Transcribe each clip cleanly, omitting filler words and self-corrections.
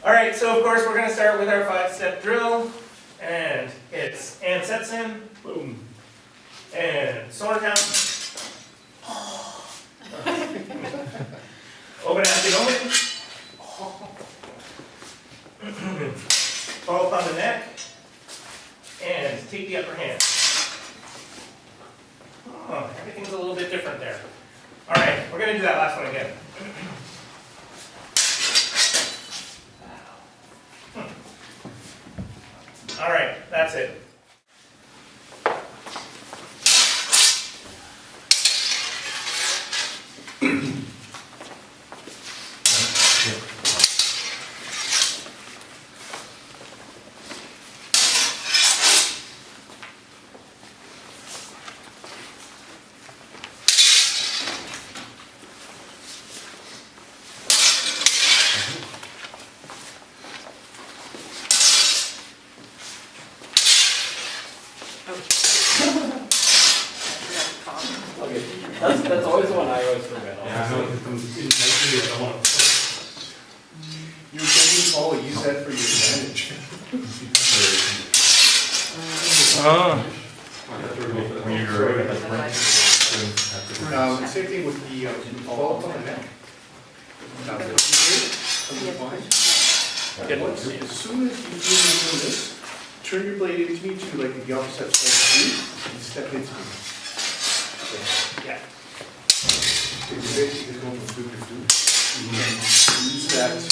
All right, so of course we're going to start with our 5-step drill, and it's and sets in, boom, and sword count. Open acid open. Fall upon the neck, and take the upper hand. Oh, everything's a little bit different there. All right, we're going to do that last one again. All right, that's it. That's always the one I always forget. You can follow, use that for your advantage. Same thing with the fall on the neck. As soon as you feel you're doing this, turn your blade into me to like the opposite side and step into me. Yeah. You're basically going from flute to flute. You can use that to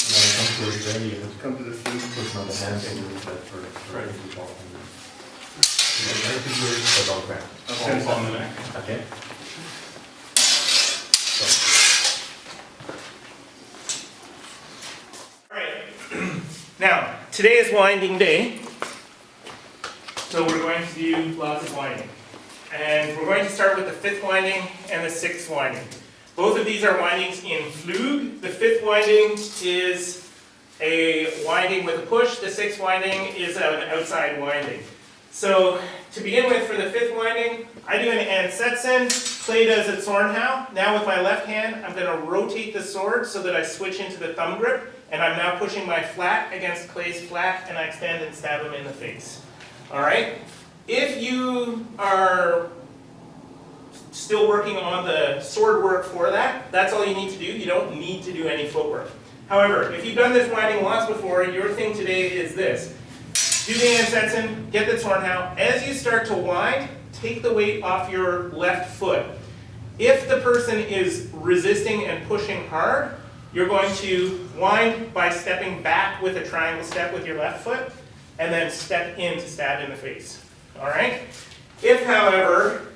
come to the flute. Push on the hand and use that for Right. Hands on the neck. Okay. All right. Now, today is winding day, so we're going to do lots of winding. And we're going to start with the 5th winding and the 6th winding. Both of these are windings in flug. The 5th winding is a winding with a push. The 6th winding is an outside winding. So to begin with, for the 5th winding, I do an ansetsen. Clay does a zornhau. Now with my left hand, I'm going to rotate the sword so that I switch into the thumb grip, and I'm now pushing my flat against Clay's flat, and I extend and stab him in the face. All right? If you are still working on the sword work for that, that's all you need to do. You don't need to do any footwork. However, if you've done this winding once before, your thing today is this. Do the ansetsen, get the zornhau. As you start to wind, take the weight off your left foot. If the person is resisting and pushing hard, you're going to wind by stepping back with a triangle step with your left foot, and then step in to stab in the face. All right? If, however,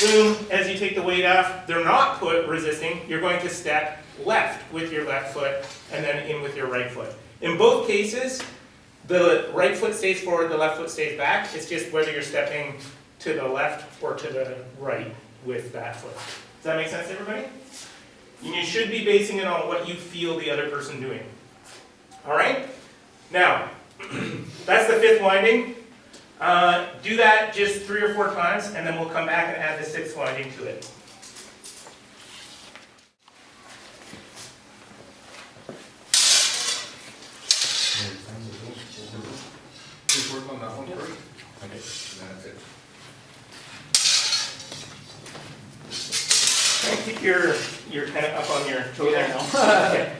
boom, as you take the weight off, they're not resisting, you're going to step left with your left foot and then in with your right foot. In both cases, the right foot stays forward, the left foot stays back. It's just whether you're stepping to the left or to the right with that foot. Does that make sense to everybody? And you should be basing it on what you feel the other person doing. All right? Now, that's the 5th winding. Do that just 3 or 4 times, and then we'll come back and add the 6th winding to it. Just work on that one first. Okay. And that's it. Try and keep your kind of up on your toe there. Okay.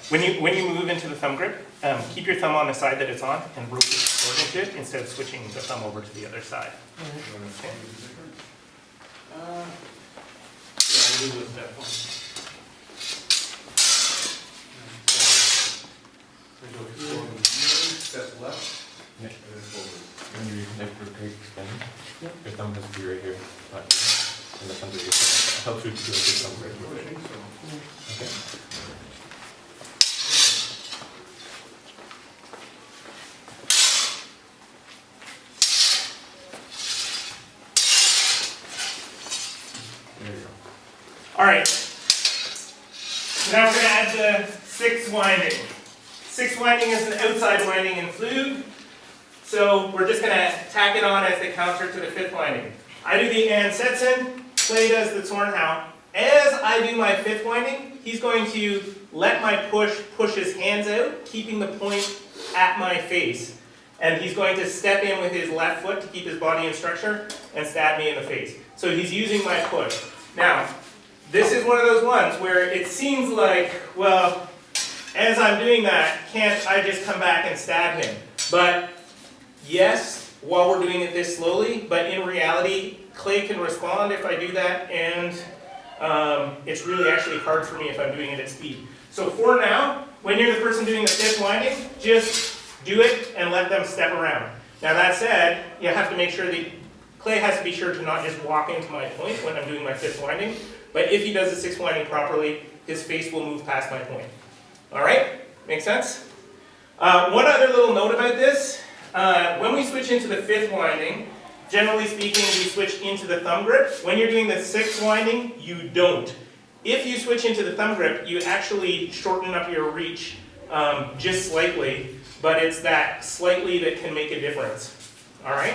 When you move into the thumb grip, keep your thumb on the side that it's on and rotate the sword into it instead of switching the thumb over to the other side. Okay. Yeah, I'll do with that one. Step left. Yeah. And then forward. When you rotate extend, your thumb has to be right here. Not here. And the thumb is helps you to do a good thumb grip. Pushing, so. Okay. There you go. All right. So now we're going to add the 6th winding. 6th winding is an outside winding in flug. So we're just gonna tack it on as the counter to the fifth winding. I do the Ansetsen, Clay does the Zornhau. As I do my fifth winding, he's going to let my push his hands out, keeping the point at my face. And he's going to step in with his left foot to keep his body in structure and stab me in the face. So he's using my push. Now, this is one of those ones where it seems like, well, as I'm doing that, can't I just come back and stab him? But yes, while we're doing it this slowly, but in reality, Clay can respond if I do that, and it's really actually hard for me if I'm doing it at speed. So for now, when you're the person doing the fifth winding, just do it and let them step around. Now that said, you have to make sure that Clay has to be sure to not just walk into my point when I'm doing my fifth winding, but if he does the sixth winding properly, his face will move past my point. All right? Make sense? One other little note about this, when we switch into the fifth winding, generally speaking, we switch into the thumb grip. When you're doing the sixth winding, you don't. If you switch into the thumb grip, you actually shorten up your reach just slightly, but it's that slightly that can make a difference. All right?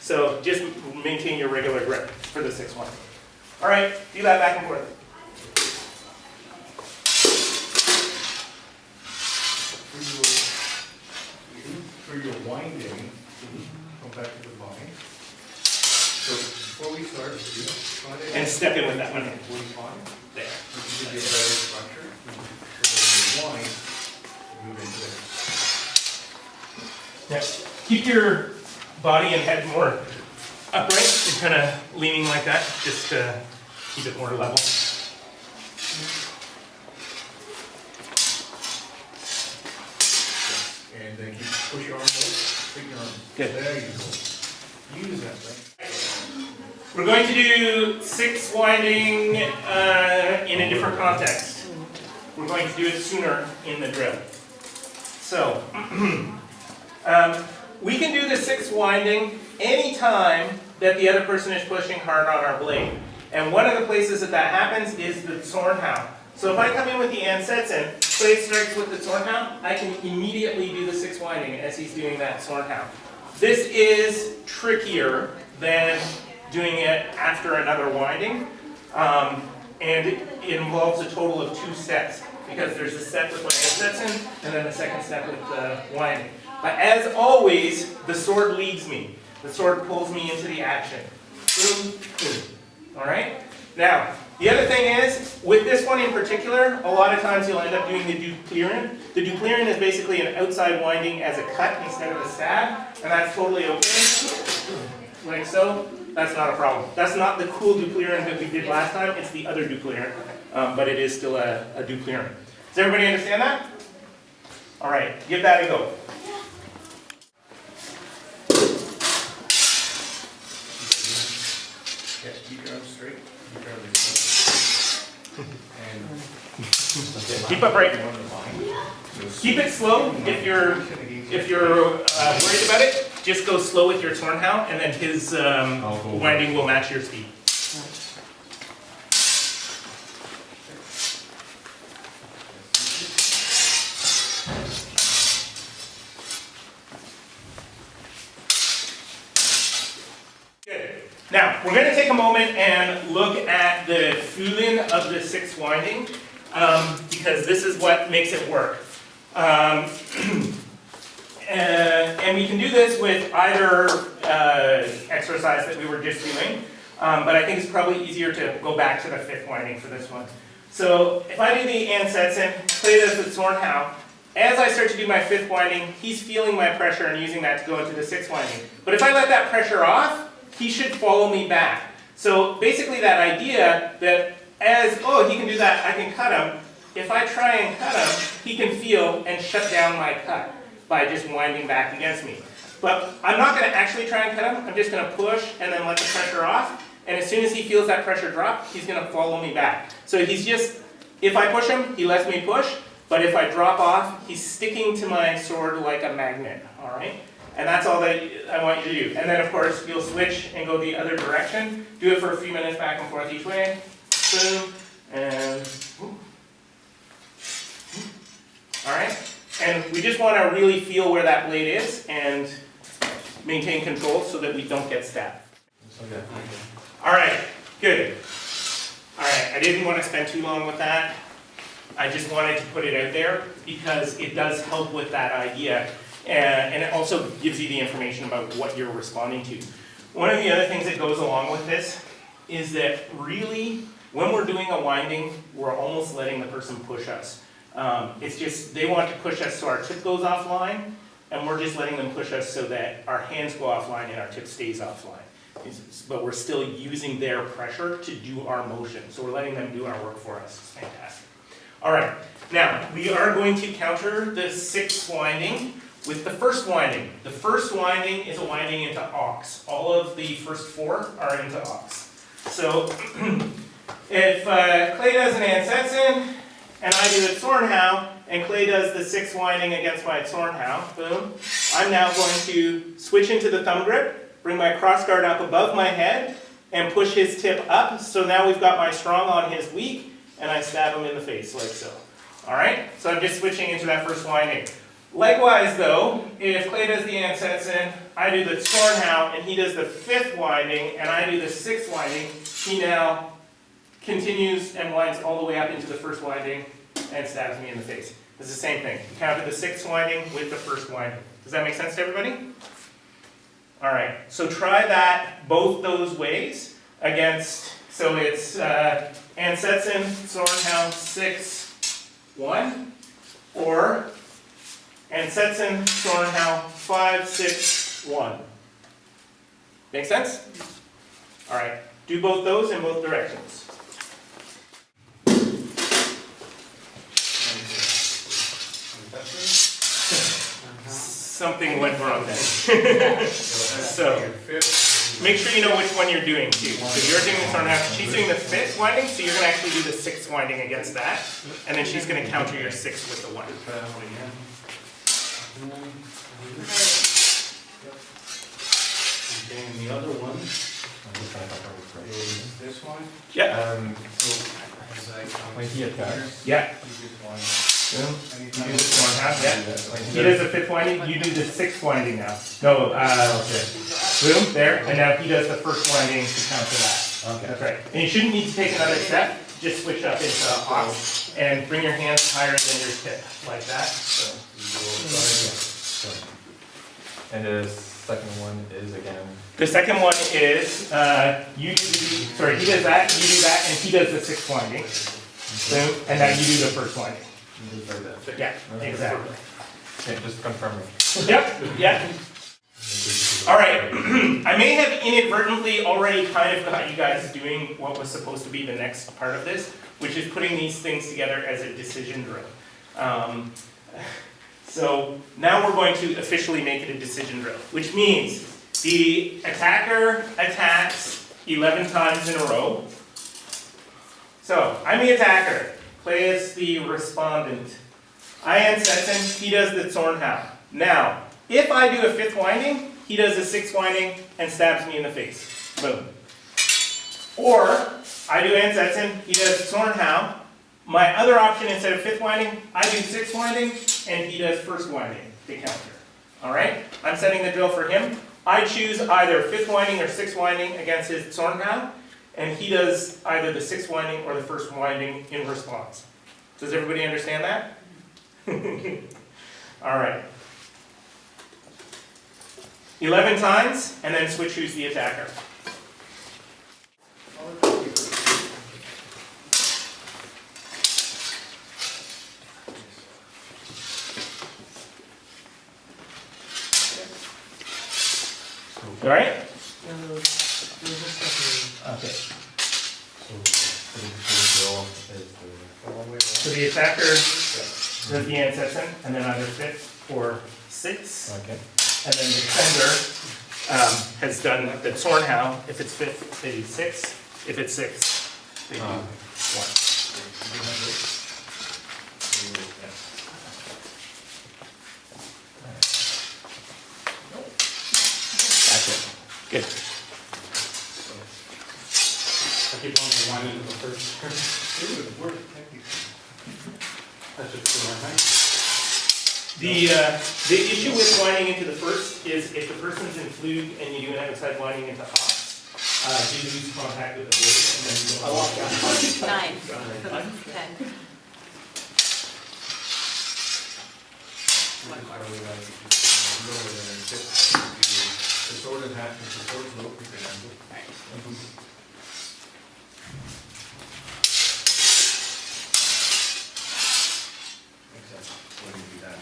So just maintain your regular grip for the sixth winding. All right, do that back and forth. For your winding, come back to the body. So before we start, try to... And step in with that one. 45. There. This will give you a better structure. So when you wind, move into this. Yeah. Keep your body and head more upright and kind of leaning like that, just to keep it more level. And then push your arm out, take your arm. Good. There you go. Use that thing. We're going to do six winding in a different context. We're going to do it sooner in the drill. So, we can do the sixth winding anytime that the other person is pushing hard on our blade. And one of the places that that happens is the Zornhau. So if I come in with the Ansetsen, Clay starts with the Zornhau, I can immediately do the sixth winding as he's doing that Zornhau. This is trickier than doing it after another winding, and it involves a total of 2 steps, because there's a step with my Ansetsen, and then the second step with the winding. But as always, the sword leads me. The sword pulls me into the action. Boom, boom. All right? Now, the other thing is, with this one in particular, a lot of times you'll end up doing the duplierin. The duplierin is basically an outside winding as a cut instead of a stab, and that's totally okay. Like so. That's not a problem. That's not the cool duplierin that we did last time. It's the other duplierin, but it is still a duplierin. Does everybody understand that? All right, give that a go. Yeah, keep your arms straight. Keep your arms straight. And Keep upright. you want to wind. Keep it slow. If you're worried about it, just go slow with your Zornhau, and then his winding will match your speed. Good. Now, we're going to take a moment and look at the Fulin of the sixth winding, because this is what makes it work. And we can do this with either exercise that we were just doing, but I think it's probably easier to go back to the fifth winding for this one. So if I do the Ansetsen, Clay does the Zornhau, as I start to do my fifth winding, he's feeling my pressure and using that to go into the sixth winding. But if I let that pressure off, he should follow me back. So basically that idea that as, oh, he can do that, I can cut him. If I try and cut him, he can feel and shut down my cut by just winding back against me. But I'm not going to actually try and cut him. I'm just going to push and then let the pressure off. And as soon as he feels that pressure drop, he's going to follow me back. So he's just, if I push him, he lets me push. But if I drop off, he's sticking to my sword like a magnet. All right? And that's all that I want you to do. And then, of course, you'll switch and go the other direction. Do it for a few minutes back and forth each way. Boom. And whoop. All right? And we just want to really feel where that blade is and maintain control so that we don't get stabbed. Okay. All right, good. All right, I didn't want to spend too long with that. I just wanted to put it out there because it does help with that idea. And it also gives you the information about what you're responding to. One of the other things that goes along with this is that really, when we're doing a winding, we're almost letting the person push us. It's just, they want to push us so our tip goes offline, and we're just letting them push us so that our hands go offline and our tip stays offline. But we're still using their pressure to do our motion. So we're letting them do our work for us. It's fantastic. All right, now we are going to counter the 6th winding with the 1st winding. The 1st winding is a winding into ox. All of the first 4 are into ox. So if Clay does an Ansetsen, and I do a Zornhau, and Clay does the 6th winding against my Zornhau, boom, I'm now going to switch into the thumb grip, bring my cross guard up above my head, and push his tip up. So now we've got my strong on his weak, and I stab him in the face, like so. All right, so I'm just switching into that 1st winding. Likewise though, if Clay does the Ansetsen, I do the Zornhau, and he does the 5th winding, and I do the 6th winding, he now continues and winds all the way up into the 1st winding and stabs me in the face. It's the same thing. You counter the 6th winding with the 1st winding. Does that make sense to everybody? All right, so try that both those ways against, so it's Ansetsen, Zornhau, 6, 1, or Ansetsen, Zornhau, 5, 6, 1. Make sense? All right, do both those in both directions. Something went wrong then. So, make sure you know which one you're doing too. So you're doing the Zornhau, she's doing the 5th winding, so you're going to actually do the 6th winding against that, and then she's going to counter your 6th with the 1. Okay, and the other one is this one. Yeah. When he attacks, Yeah. Boom. You do the Zornhau, yeah. He does the 5th winding, you do the 6th winding now. No, okay. Boom, there, and now he does the 1st winding to counter that. Okay. That's right. And you shouldn't need to take another step, just switch up into ox and bring your hands higher than your tip, like that. So. and the 2nd one is again. The 2nd one is, you do he does that, you do that, and he does the 6th winding. Boom, and now you do the 1st winding. Yeah, exactly. Okay, just confirming. Yep, yeah. All right, I may have inadvertently already kind of got you guys doing what was supposed to be the next part of this, which is putting these things together as a decision drill. So now we're going to officially make it a decision drill, which means the attacker attacks 11 times in a row. So I'm the attacker. Clay is the respondent. I Ansetsen, he does the Zornhau. Now, if I do a 5th winding, he does a 6th winding and stabs me in the face. Boom. Or, I do Ansetsen, he does Zornhau. My other option, instead of 5th winding, I do 6th winding, and he does 1st winding to counter. Alright? I'm setting the drill for him. I choose either 5th winding or 6th winding against his Zornhau, and he does either the 6th winding or the 1st winding in response. Does everybody understand that? Alright. 11 times, and then switch who's the attacker. Alright? Okay. So the attacker does the Ansetsen, and then either 5th or 6th. Okay. And then the defender has done the Zornhau. If it's 5th, they do 6. If it's 6th, they do 1. That's it. Good. I keep on the one into the first. That should be my The issue with winding into the first is if the person's in flute and you do an outside winding into ox, you lose contact with the blade and then you I like that. 9, 10. The sword in hand, the sword's low, you can handle. Except when you do that,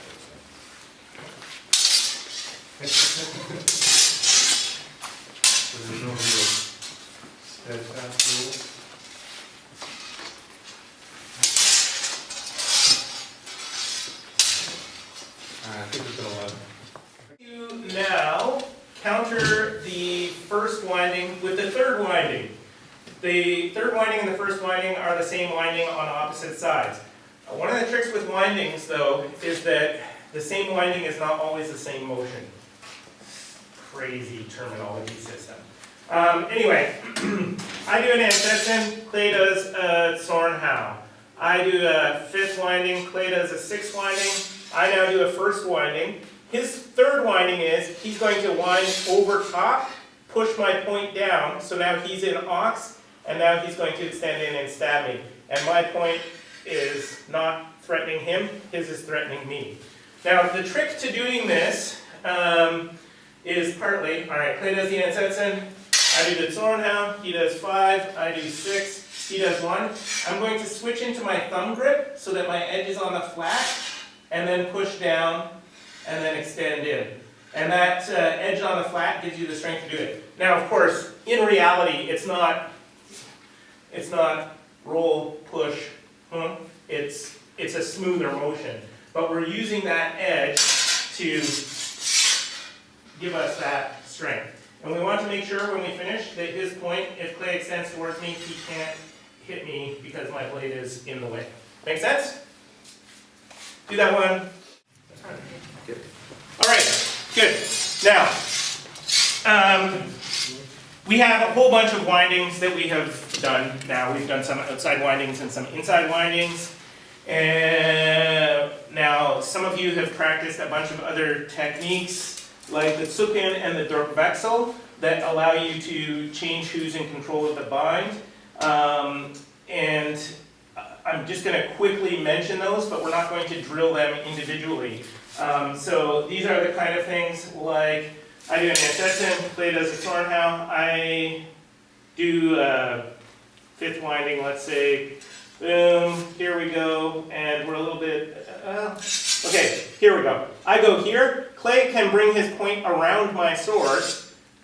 so there's no real steadfast rule. I think it's an 11. You now counter the first winding with the third winding. The third winding and the first winding are the same winding on opposite sides. One of the tricks with windings, though, is that the same winding is not always the same motion. Crazy terminology system. Anyway, I do an ancestor, Clay does a Sornhau. I do a fifth winding, Clay does a sixth winding. I now do a first winding. His third winding is, he's going to wind over top, push my point down, so now he's in ox, and now he's going to extend in and stab me. And my point is not threatening him, his is threatening me. Now, the trick to doing this is partly, alright, Clay does the Ansetsen, I do the Zornhound, he does 5, I do 6, he does 1. I'm going to switch into my thumb grip so that my edge is on the flat, and then push down, and then extend in. And that edge on the flat gives you the strength to do it. Now, of course, in reality, it's not roll, push, it's a smoother motion. But we're using that edge to give us that strength. And we want to make sure when we finish that his point, if Clay extends towards me, he can't hit me because my blade is in the way. Make sense? Do that one. All right, good. Now, we have a whole bunch of windings that we have done now. We've done some outside windings and some inside windings. And now, some of you have practiced a bunch of other techniques, like the Zucken and the Durchwechsel, that allow you to change who's in control of the bind. And I'm just going to quickly mention those, but we're not going to drill them individually. So these are the kind of things like, I do an Ansetsen, Clay does a Sornhau, I do a fifth winding, let's say, boom, here we go, and we're a little bit, okay, here we go. I go here, Clay can bring his point around my sword,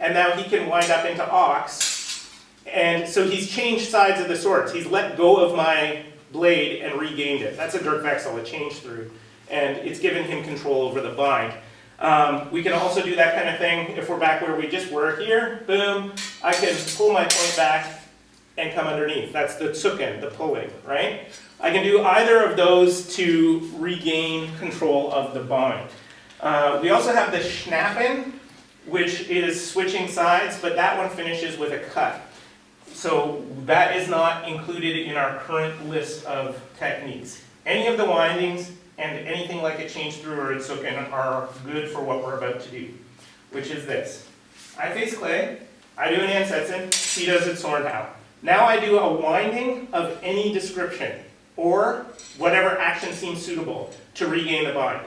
and now he can wind up into ox, and so he's changed sides of the swords. He's let go of my blade and regained it. That's a Durchwechsel, a change through. And it's given him control over the bind. We can also do that kind of thing if we're back where we just were here. Boom, I can pull my point back and come underneath. That's the Zucken, the pulling, right? I can do either of those to regain control of the bind. We also have the Schnappen, which is switching sides, but that one finishes with a cut. So that is not included in our current list of techniques. Any of the windings and anything like a change through or a Zucken are good for what we're about to do, which is this. I face Clay, I do an Ansetsen, he does a Zornhau. Now I do a winding of any description, or whatever action seems suitable to regain the bind.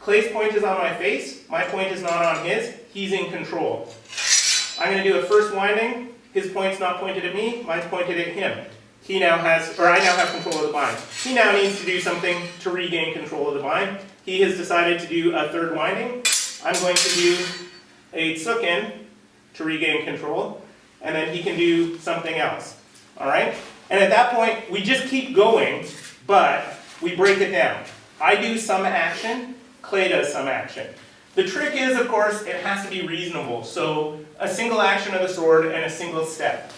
Clay's point is on my face, my point is not on his, he's in control. I'm going to do a first winding, his point's not pointed at me, mine's pointed at him. He now has, or I now have control of the bind. He now needs to do something to regain control of the bind. He has decided to do a third winding. I'm going to do a Zucken to regain control, and then he can do something else. All right? And at that point, we just keep going, but we break it down. I do some action, Clay does some action. The trick is, of course, it has to be reasonable. So a single action of the sword and a single step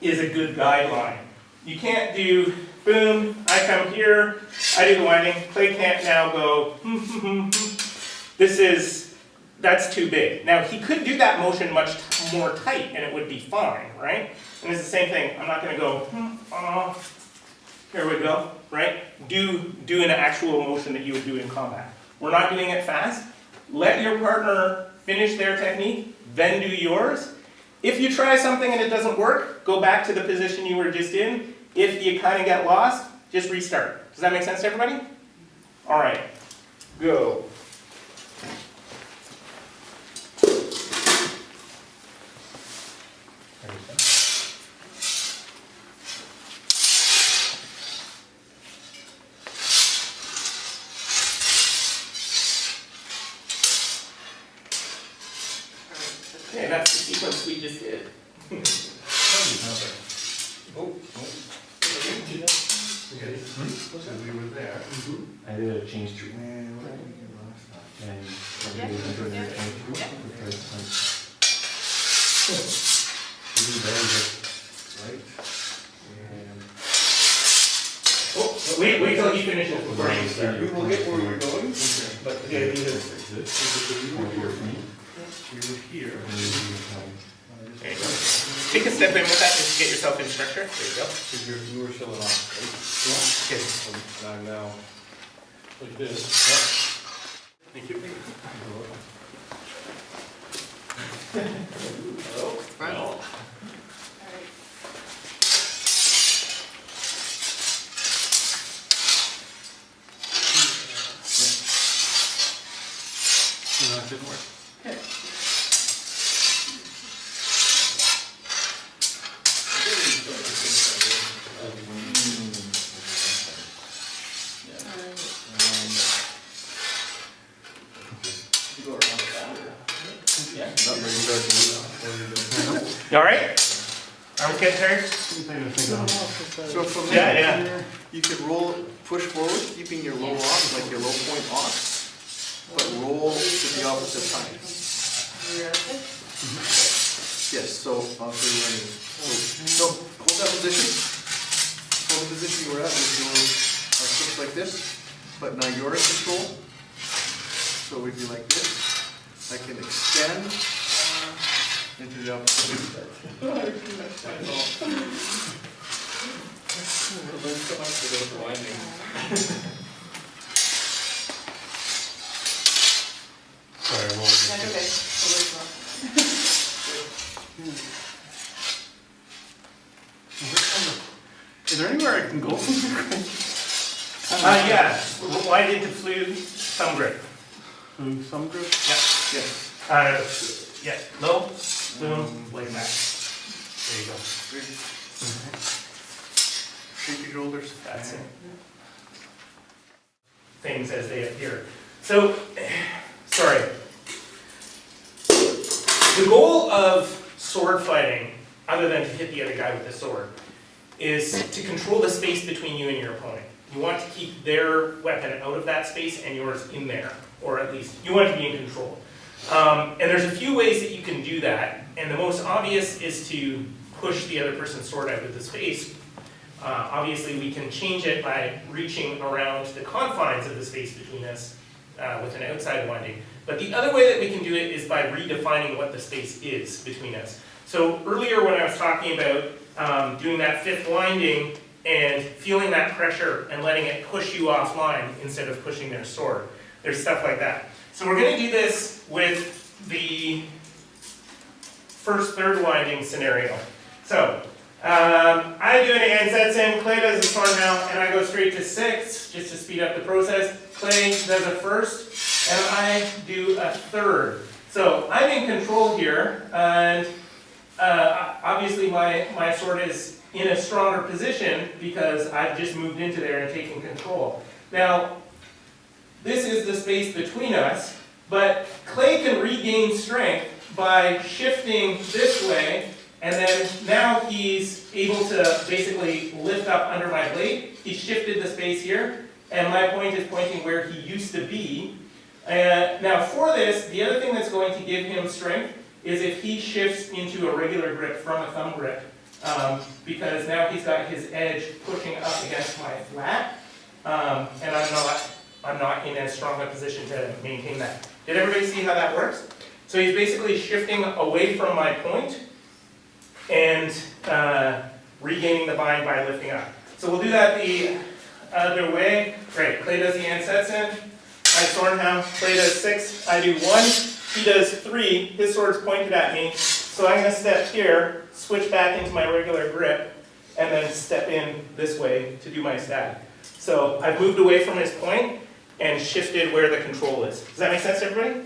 is a good guideline. You can't do, boom, I come here, I do the winding, Clay can't now go, that's too big. Now, he could do that motion much more tight and it would be fine, right? And it's the same thing, I'm not going to go, here we go. right, do an actual motion that you would do in combat. We're not doing it fast. Let your partner finish their technique, then do yours. If you try something and it doesn't work, go back to the position you were just in. If you kind of get lost, just restart. Does that make sense to everybody? All right, go. Okay, that's the sequence we just did. So we were there. I did a change tree. And what did we do last time? And Yeah. change tree Yeah. because this is very good. Right? And Wait till he finishes before you start. we will get where we're going, But the idea is, we were here. We were here. there you go. Take a step in with that just to get yourself in structure. There you go. Because you were still off, Okay. right? And I'm now like this. Thank you. Well, That didn't work. You all right? Arms get tired? So from Yeah, there, yeah. you could roll, push forward, keeping your low off, like your low point off, but roll to the opposite side. Yes, so I'll show you what I mean. So hold that position. Hold the position you were at with your arms like this, but now you're in control. So we'd be like this. I can extend into the opposite side. Sorry, well, That's okay. is there anywhere I can go from here? Yeah. Wind into flu, thumb grip. Some group? Yes. Yeah. Low, boom, like that. There you go. Shake your shoulders. That's it. Things as they appear. So, sorry. The goal of sword fighting, other than to hit the other guy with the sword, is to control the space between you and your opponent. You want to keep their weapon out of that space and yours in there, or at least you want to be in control. And there's a few ways that you can do that, and the most obvious is to push the other person's sword out of the space. Obviously, we can change it by reaching around the confines of the space between us with an outside winding. But the other way that we can do it is by redefining what the space is between us. So earlier when I was talking about doing that fifth winding and feeling that pressure and letting it push you offline instead of pushing their sword, there's stuff like that. So we're going to do this with the first third winding scenario. So I do an Ansetsen, Clay does a sword now, and I go straight to 6 just to speed up the process. Clay does a first, and I do a third. So I'm in control here, and obviously my sword is in a stronger position because I've just moved into there and taken control. Now, this is the space between us, but Clay can regain strength by shifting this way, and then now he's able to basically lift up under my blade. He shifted the space here, and my point is pointing where he used to be. Now for this, the other thing that's going to give him strength is if he shifts into a regular grip from a thumb grip, because now he's got his edge pushing up against my flat, and I'm not in as strong a position to maintain that. Did everybody see how that works? So he's basically shifting away from my point and regaining the bind by lifting up. So we'll do that other way. Right, Clay does the ansets in. I sword him, Clay does 6, I do 1, he does 3, his sword's pointed at me. So I'm gonna step here, switch back into my regular grip, and then step in this way to do my stab. So I've moved away from his point and shifted where the control is. Does that make sense to everybody?